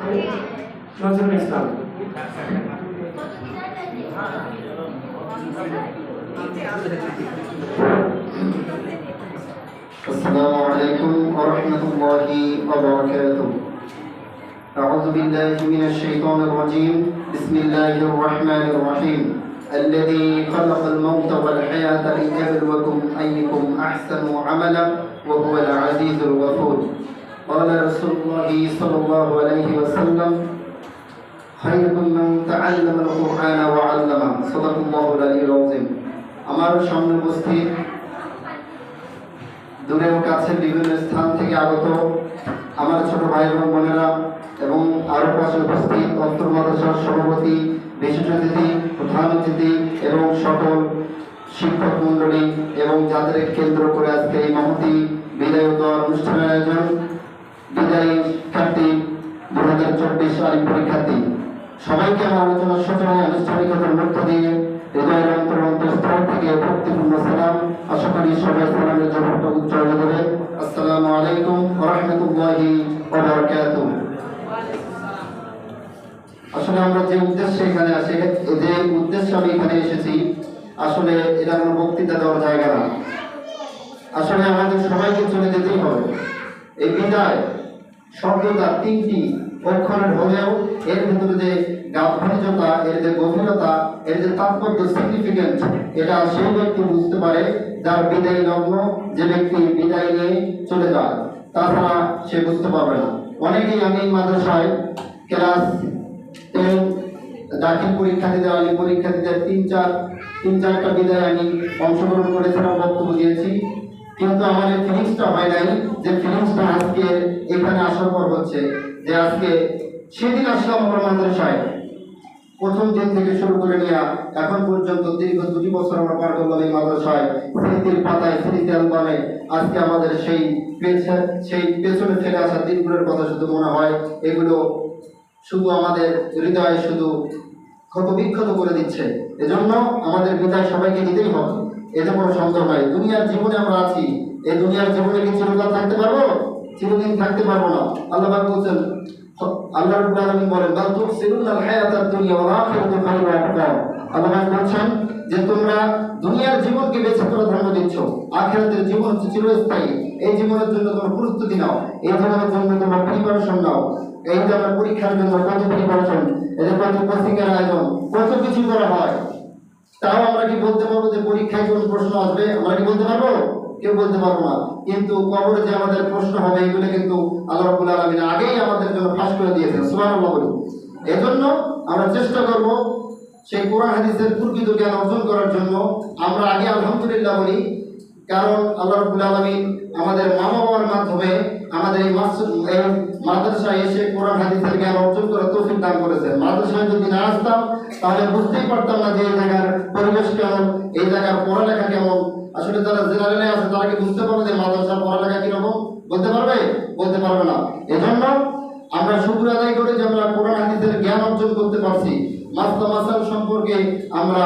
নজরুল ইসলাম। السلام عليكم ورحمة الله وبركاته. أعوذ بالله من الشيطان الرجيم. بسم الله الرحمن الرحيم. الذي خلق الموت والحياة ليبلوكم أيكم أحسن عملا وهو العزيز الغفور. قال رسول الله صلى الله عليه وسلم: خيركم من تعلم القرآن وعلمه. صدق الله العلي العظيم. আমার সামনে উপস্থিত দূরে ও কাছে বিভিন্ন স্থান থেকে আগত আমার ছোট ভাই এবং বোনেরা এবং আরো পাশে উপস্থিত অন্তর মাদ্রাসার সভাপতি, বিশেষ অতিথি, প্রধান অতিথি এবং সকল শিক্ষক মন্ডলী এবং যাদের কেন্দ্র করে আজকে এই মহতি বিদায়োত্তর অনুষ্ঠানের আয়োজন, বিদায়ী শিক্ষার্থী 2024 আলিম পরীক্ষার্থী সবাইকে আমার আলোচনার সূচনায় আনুষ্ঠানিকতার মধ্য দিয়ে হৃদয়ের অন্তরস্থল থেকে ভক্তিপূর্ণ সালাম। আশা করি সবাই সালামের জবাবটা উচ্চারণ করে। আসসালামু আলাইকুম ওয়া রাহমাতুল্লাহি ওয়া বারাকাতুহু। আসলে আমরা যে উদ্দেশ্যে এখানে আসি, যে উদ্দেশ্যে আমি এখানে এসেছি, আসলে এটা কোনো বক্তৃতা দেওয়ার জায়গা না। আসলে আমাদের সবাইকে চলে যেতেই হবে। এই বিদায় শব্দটা 3টি অক্ষরের হলেও এর ভিতরে যে গাম্ভীর্যতা, এর যে গভীরতা, এর যে তাৎপর্য, সিগনিফিকেন্ট, এটা সেই ব্যক্তি বুঝতে পারে যার বিদায় লগ্ন, যে ব্যক্তি বিদায় নিয়ে চলে যায়, তাছাড়া সে বুঝতে পারবে না। অনেকেই আমি মাদ্রাসায় ক্লাস 10 দাখিল পরীক্ষার্থীদের, আলিম পরীক্ষার্থীদের তিন চারটা বিদায় আমি অংশগ্রহণ করেছিলাম, বক্তব্য দিয়েছি, কিন্তু আমার এই ফিলিংসটা হয় নাই যে ফিলিংসটা আজকে এখানে আসার পর হচ্ছে। যে আজকে সেদিন আসলাম আমরা মাদ্রাসায়, প্রথম দিন থেকে শুরু করে নিয়ে এখন পর্যন্ত দীর্ঘ 2 বছর আমরা পার করলাম এই মাদ্রাসায়। স্মৃতির পাতায়, স্মৃতি অ্যালবামে আজকে আমাদের সেই পেছনে ফেলে আসা দিনগুলোর কথা শুধু মনে হয়। এগুলো শুধু আমাদের হৃদয়ে শুধু ক্ষতবিক্ষত করে দিচ্ছে। এজন্য আমাদের বিদায় সবাইকে দিতেই হবে, এতে কোনো সন্দেহ নাই। দুনিয়ার জীবনে আমরা আছি, এই দুনিয়ার জীবনে কি চিরকাল থাকতে পারবো? চিরদিন থাকতে পারবো না। আল্লাহ পাক বলছেন, আল্লাহ রাব্বুল আলামিন বলেন, বাল তুসিরুনাল হায়াতাদ দুনিয়া ওয়াল আখিরাতু খায়রুন ওয়া আবকা। আল্লাহ পাক বলছেন যে তোমরা দুনিয়ার জীবনকে বেছে প্রাধান্য দিচ্ছ, আখিরাতের জীবন হচ্ছে চিরস্থায়ী। এই জীবনের জন্য তোমরা প্রস্তুতি নাও, এই জীবনের জন্য তোমরা প্রিপারেশন নাও। এই যে আমরা পরীক্ষার জন্য কত প্রিপারেশন, এদের কত কোচিং এর আয়োজন, কত কিছু করা হয়, তাও আমরা কি বলতে পারবো যে পরীক্ষায় কোন প্রশ্ন আসবে? আমরা কি বলতে পারবো? কেউ বলতে পারবো না। কিন্তু কবরে যে আমাদের প্রশ্ন হবে, এগুলো কিন্তু আল্লাহ রাব্বুল আলামিন আগেই আমাদের জন্য ফাঁস করে দিয়েছেন। সুবহানাল্লাহ বলি। এজন্য আমরা চেষ্টা করব সেই কোরআন হাদিসের প্রকৃত জ্ঞান অর্জন করার জন্য। আমরা আগে আলহামদুলিল্লাহ বলি, কারণ আল্লাহ রাব্বুল আলামিন আমাদের মা বাবার মাধ্যমে আমাদের এই মাদ্রাসায় এসে কোরআন হাদিসের জ্ঞান অর্জন করার তৌফিক দান করেছেন। মাদ্রাসায় যদি না আসতাম তাহলে বুঝতেই পারতাম না যে এই জায়গার পরিবেশ কেমন, এই জায়গার পড়ালেখা কেমন। আসলে যারা জেনারেলে আছে তারা কি বুঝতে পারবে যে মাদ্রাসার পড়ালেখা কিরকম? বলতে পারবে? বলতে পারবে না। এজন্য আমরা শুকর আদায় করে যে আমরা কোরআন হাদিসের জ্ঞান অর্জন করতে পারছি, মাসাল সম্পর্কে আমরা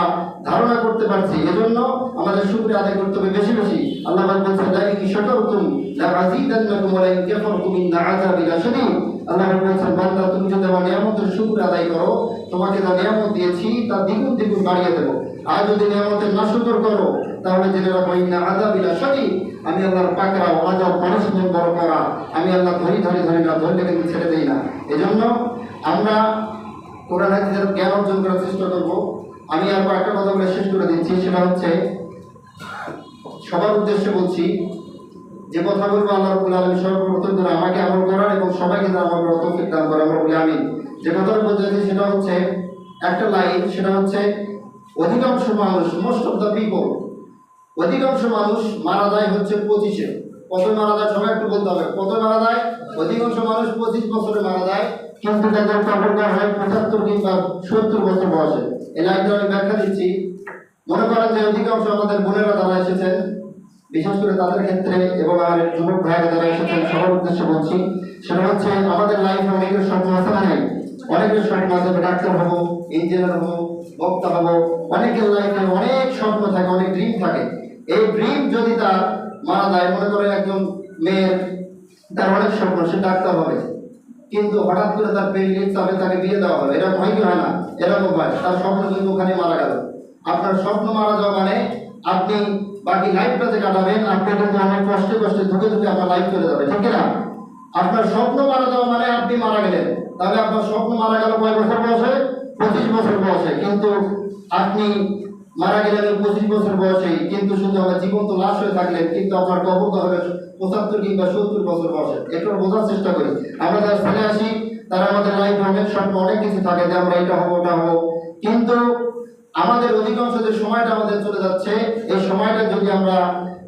ধারণা করতে পারছি, এজন্য আমাদের শুকর আদায় করতে হবে বেশি বেশি। আল্লাহ পাক বলেছেন, লাইন শাকারতুম লাআযীদান্নাকুম ওয়া লাইন কাফারতুম ইন্না আযাবি লাশাদীদ। আল্লাহ বলেছেন, বান্দা তুমি যদি আমার নিয়ামতের শুকর আদায় করো, তোমাকে যা নিয়ামত দিয়েছি তা দ্বিগুণ দ্বিগুণ বাড়িয়ে দেবো। আর যদি নিয়ামতের নাশুকর করো তাহলে জেনে রাখো, ইন্না আযাবি লাশাদীদ, আমি আল্লাহর পাকড়াও, আযাব, পানিশমেন্ট বড় করা। আমি আল্লাহ ধরি না, ধরলে কিন্তু ছেড়ে দেই না। এজন্য আমরা কোরআন হাদিসের জ্ঞান অর্জন করার চেষ্টা করব। আমি আর একটা কথা বলে শেষ করে দিচ্ছি, সেটা হচ্ছে সবার উদ্দেশ্যে বলছি, যে কথা বলবো আল্লাহ রাব্বুল আলামিন সর্বপ্রথম করে আমাকে আমল করার এবং সবাইকে আমল করার তৌফিক দান করে। আমরা বলি আমিন। যে কথাটা বলতে চাইছি সেটা হচ্ছে একটা লাইন, সেটা হচ্ছে অধিকাংশ মানুষ, মোস্ট অফ দ্য পিপল, অধিকাংশ মানুষ মারা যায় হচ্ছে 25-এ। কত মারা যায় সবাই একটু বলতে হবে, কত মারা যায়? অধিকাংশ মানুষ 25 বছরে মারা যায়, কিন্তু তাদের কবরটা হয় 75 কিংবা 70 বছর বয়সে। এই লাইনটা আমি ব্যাখ্যা দিচ্ছি। মনে করেন যে অধিকাংশ আমাদের বোনেরা যারা এসেছেন, বিশেষ করে তাদের ক্ষেত্রে, এবং আমার যুবক ভাইরা যারা এসেছেন সবার উদ্দেশ্যে বলছি, সেটা হচ্ছে আমাদের লাইফে অনেকের স্বপ্ন আছে না? নাই? অনেকের স্বপ্ন আছে, ডাক্তার হবো, ইঞ্জিনিয়ার হবো, বক্তা হবো। অনেকের লাইফে অনেক স্বপ্ন থাকে, অনেক ড্রিম থাকে। এই ড্রিম যদি তার মারা যায়, মনে করেন একজন মেয়ের, তার অনেক স্বপ্ন, সে ডাক্তার হবে, কিন্তু হঠাৎ করে তার প্রেমিক চাপে তাকে বিয়ে দেওয়া হলো, এরকম হয় কি হয় না? এরকম হয়। তার স্বপ্ন কিন্তু ওখানে মারা গেল। আপনার স্বপ্ন মারা যাওয়া মানে আপনি বাকি লাইফটা যে কাটাবেন, আপনি কিন্তু অনেক কষ্টে কষ্টে ধুকে ধুকে আপনার লাইফ চলে যাবে, ঠিক না? আপনার স্বপ্ন মারা যাওয়া মানে আপনি মারা গেলেন। তাহলে আপনার স্বপ্ন মারা গেল কয় বছর বয়সে? 25 বছর বয়সে। কিন্তু আপনি মারা গেলেন ওই 25 বছর বয়সে, কিন্তু শুধু আমার জীবন্ত লাশ হয়ে থাকলেন, কিন্তু আপনার কবর তো হবে 75 কিংবা 70 বছর বয়সে। একটু বোঝার চেষ্টা করি। আমরা যারা ছেলে আসি তারা আমাদের লাইফে অনেক স্বপ্ন, অনেক কিছু থাকে যে আমরা এটা হবো ওটা হবো, কিন্তু আমাদের অধিকাংশ যে সময়টা আমাদের চলে যাচ্ছে, এই সময়টা যদি আমরা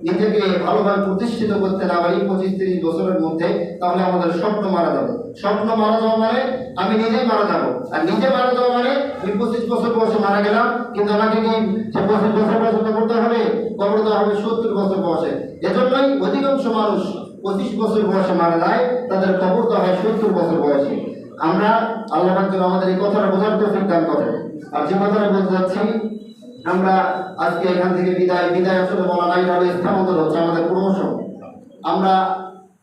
নিজেকে ভালোভাবে প্রতিষ্ঠিত করতে না পারি 25-30 বছরের মধ্যে, তাহলে আমাদের স্বপ্ন মারা যাবে। স্বপ্ন মারা যাওয়া মানে আমি নিজেই মারা যাবো। আর নিজে মারা যাওয়া মানে আমি 25 বছর বয়সে মারা গেলাম, কিন্তু আমাকে কি সে 25 বছর বয়সে করতে হবে? কবর দেওয়া হবে 70 বছর বয়সে। এজন্যই অধিকাংশ মানুষ 25 বছর বয়সে মারা যায়, তাদের কবর দেওয়া হয় 70 বছর বয়সে। আমরা আল্লাহ পাক যেন আমাদের এই কথাটা বোঝার তৌফিক দান করেন। আর যে কথাটা বলতে যাচ্ছি, আমরা আজকে এখান থেকে বিদায় আসলে বলা নাই, তাহলে স্থানান্তর হচ্ছে আমাদের প্রমোশন। আমরা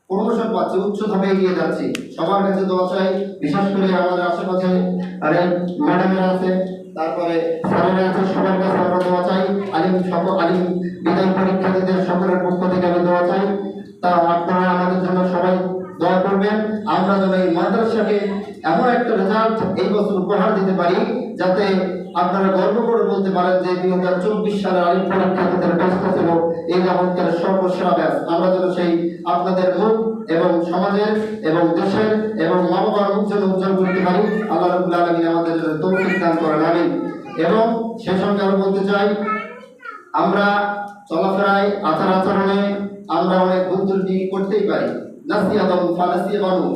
প্রমোশন পাচ্ছি, উচ্চভাবে এগিয়ে যাচ্ছি। সবার কাছে দোয়া চাই, বিশেষ করে আমাদের আশেপাশে আরে ম্যাডামেরা আছে, তারপরে স্যারেরা আছে, সবার কাছে আমরা দোয়া চাই। আলিম বিদায় পরীক্ষার্থীদের সকলের পক্ষ থেকে আমি দোয়া চাই। তা আপনারা আমাদের জন্য সবাই দোয়া করবেন, আমরা যেন এই মাদ্রাসাকে এমন একটা রেজাল্ট এই বছর উপহার দিতে পারি, যাতে আপনারা গর্ব করে বলতে পারেন যে 2024 সালের আলিম পরীক্ষার্থীদের ব্যস্ত ছিল এই যাবৎকার সর্বসেরা ব্যাচ। আমরা যেন সেই আপনাদের মুখ এবং সমাজের এবং দেশের এবং মা বাবার মুখ যেন উজ্জ্বল করতে পারি। আল্লাহ রাব্বুল আলামিন আমাদের তৌফিক দান করেন, আমিন। এবং সেই সঙ্গে আমি বলতে চাই, আমরা চলাফেরায় আচার আচরণে আমরা অনেক ভুল ত্রুটি করতেই পারি। নাসি আদম ফালাসি বানু,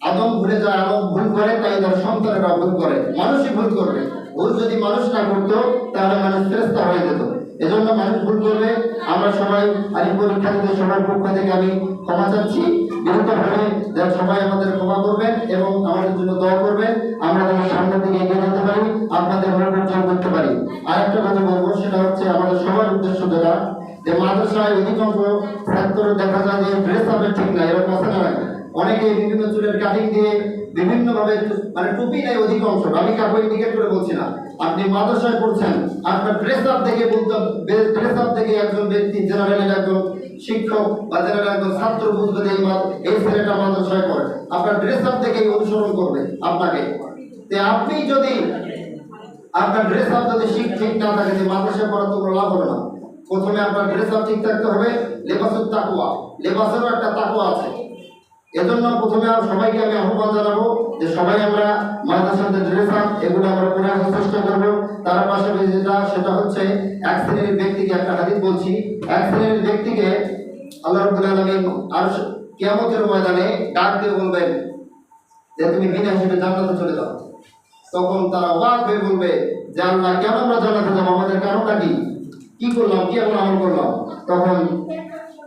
আদম ভুলে যায়, আদম ভুল করে, তাই তার সন্তানেরা ভুল করে। মানুষই ভুল করবে। ভুল যদি মানুষ না করতো তাহলে মানুষ ফেরেশতা হয়ে যেত। এজন্য মানুষ ভুল করবে। আমরা সবাই আলিম পরীক্ষার্থীদের সবার পক্ষ থেকে আমি ক্ষমা চাচ্ছি বিরতভাবে, যা সবাই আমাদের ক্ষমা করবেন এবং আমাদের জন্য দোয়া করবেন, আমরা যেন সামনের দিকে এগিয়ে যেতে পারি, আপনাদের মুখ উজ্জ্বল করতে পারি। আরেকটা কথা বলবো, সেটা হচ্ছে আমাদের সবার উদ্দেশ্য যেটা, যে মাদ্রাসায় অধিকাংশ ছাত্র দেখা যায় যে ড্রেস আপের ঠিক নাই, এরকম আছে না? অনেকে বিভিন্ন চুলের কাটিং দিয়ে বিভিন্ন ভাবে, মানে টুপি নেই অধিকাংশ। আমি কাউকে ইন্ডিকেট করে বলছি না, আপনি মাদ্রাসায় পড়ছেন, আপনার ড্রেস আপ দেখে বলতে, ড্রেস আপ দেখে একজন ব্যক্তি, জেনারেল একজন শিক্ষক বা জেনারেল একজন ছাত্র বুঝবে যে এই ছেলেটা মাদ্রাসায় পড়ে। আপনার ড্রেস আপ দেখেই অনুসরণ করবে আপনাকে। আপনি যদি আপনার ড্রেস আপ যদি ঠিক না থাকে, যে মাদ্রাসায় পড়ার তো কোনো লাভ হবে না। প্রথমে আপনার ড্রেস আপ ঠিক থাকতে হবে। লেবাসুত তাকওয়া, লেবাসেরও একটা তাকওয়া আছে। এজন্য প্রথমে সবাইকে আমি আহ্বান জানাবো যে সবাই আমরা মাদ্রাসাতে ড্রেস আপ এগুলো আমরা পরে আসার চেষ্টা করবো। তার পাশাপাশি সেটা হচ্ছে, এক শ্রেণীর ব্যক্তিকে, একটা হাদিস বলছি, এক শ্রেণীর ব্যক্তিকে আল্লাহ রাব্বুল আলামিন আর কিয়ামতের ময়দানে ডাক দিয়ে বলবেন যে তুমি বিনা হিসেবে জান্নাতে চলে যাও। তখন তারা অবাক হয়ে বলবে যে আল্লাহ, কেন আমরা জান্নাতে যাবো? আমাদের কারণটা কি করলাম, কি এমন আমল করলাম? তখন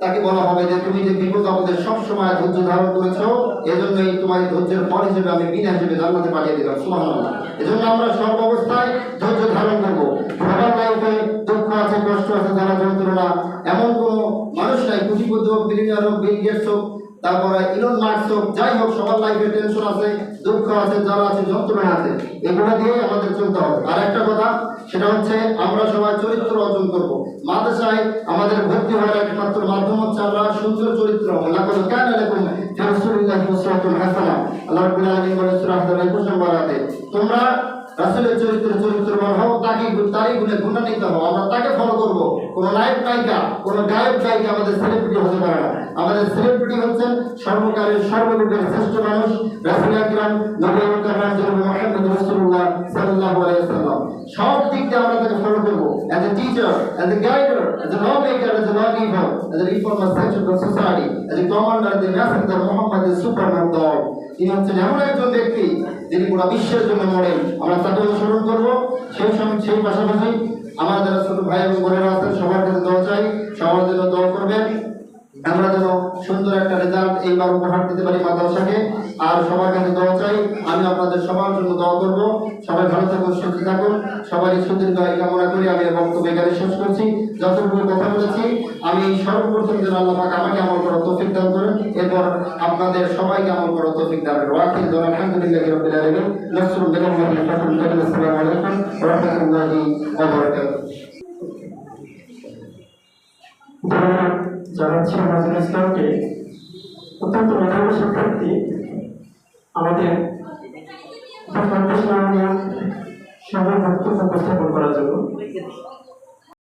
তাকে বলা হবে যে তুমি যে বিপদ আমাদের সবসময় ধৈর্য ধারণ করেছো, এজন্যই তোমার ধৈর্যের ফল হিসেবে আমি বিনা হিসেবে জান্নাতে পাঠিয়ে দিলাম। সুবহানাল্লাহ। এজন্য আমরা সর্ব অবস্থায় ধৈর্য ধারণ করবো। সবার লাইফে দুঃখ আছে, কষ্ট আছে, যারা যন্ত্রণা, এমন কোনো মানুষ নাই, কোটিপতি হোক, বিলিয়নিয়ার হোক, বিল গেটস হোক, তারপরে ইলন মাস্ক হোক, যাই হোক, সবার লাইফে টেনশন আছে, দুঃখ আছে, জ্বালা আছে, যন্ত্রণা আছে। এগুলো দিয়ে আমাদের চলতে হবে। আর একটা কথা, সেটা হচ্ছে আমরা সবাই চরিত্র অর্জন করবো। মাদ্রাসায় আমাদের ভর্তি হওয়ার একমাত্র মাধ্যম হচ্ছে আমরা সুন্দর চরিত্র হবো। লাকাদ কানা লাকুম ফি রাসূলিল্লাহি উসওয়াতুন হাসানাহ। আল্লাহ রাব্বুল আলামিন বলেন সূরা আহজাবের 21 নম্বর আয়াতে, তোমরা রাসূলের চরিত্রবান হও, তারই গুণে গুণান্বিত হও। আমরা তাকে ফলো করবো। কোন নায়ক নায়িকা, কোন গায়ক গায়িকা আমাদের সেলিব্রিটি হতে পারে না। আমাদের সেলিব্রিটি হচ্ছেন সর্বকালের সর্বযুগের শ্রেষ্ঠ মানুষ, রাসূল আকরাম নবী কারীম জনাব মুহাম্মদ রাসূলুল্লাহ সাল্লাল্লাহু আলাইহি ওয়াসাল্লাম। সব দিক দিয়ে আমরা তাকে ফলো করবো। as a teacher, as a guider, as a lawmaker, as a lawgiver, as a reformer section of society, as a commander, the messenger, Muhammad is superman God. তিনি হচ্ছেন এমন একজন ব্যক্তি যিনি পুরো বিশ্বের জন্য মডেল। আমরা তাকে অনুসরণ করবো। সেই পাশাপাশি আমার যারা ছোট ভাই এবং বোনেরা আছেন, সবার কাছে দোয়া চাই, সবার জন্য দোয়া করবেন। আমরা যেন সুন্দর একটা রেজাল্ট এইবার উপহার দিতে পারি মাদ্রাসাকে। আর সবার কাছে দোয়া চাই, আমি আপনাদের সবার জন্য দোয়া করব। সবাই ভালো থাকুন, সুস্থ থাকুন, সবারই সুদীর্ঘ আয়ু কামনা করি। আমি এই বক্তব্য এখানে শেষ করছি। যতটুকু কথা বলেছি আমি সর্বপ্রথম যেন আল্লাহ পাক আমাকে আমল করার তৌফিক দান করেন, এরপর আপনাদের সবাইকে আমল করার তৌফিক দান করেন। ওয়াকিল দোয়া আলহামদুলিল্লাহি রাব্বিল আলামিন। নাসরুল বিল্লাহি ওয়া ফাতহুল কারীম। আসসালামু আলাইকুম ওয়া রাহমাতুল্লাহি ওয়া বারাকাতুহু। ধন্যবাদ জানাচ্ছি নজরুল ইসলামকে, অত্যন্ত মেধাবী শিক্ষার্থী। আমাদের সবার বক্তব্য উপস্থাপন করার জন্য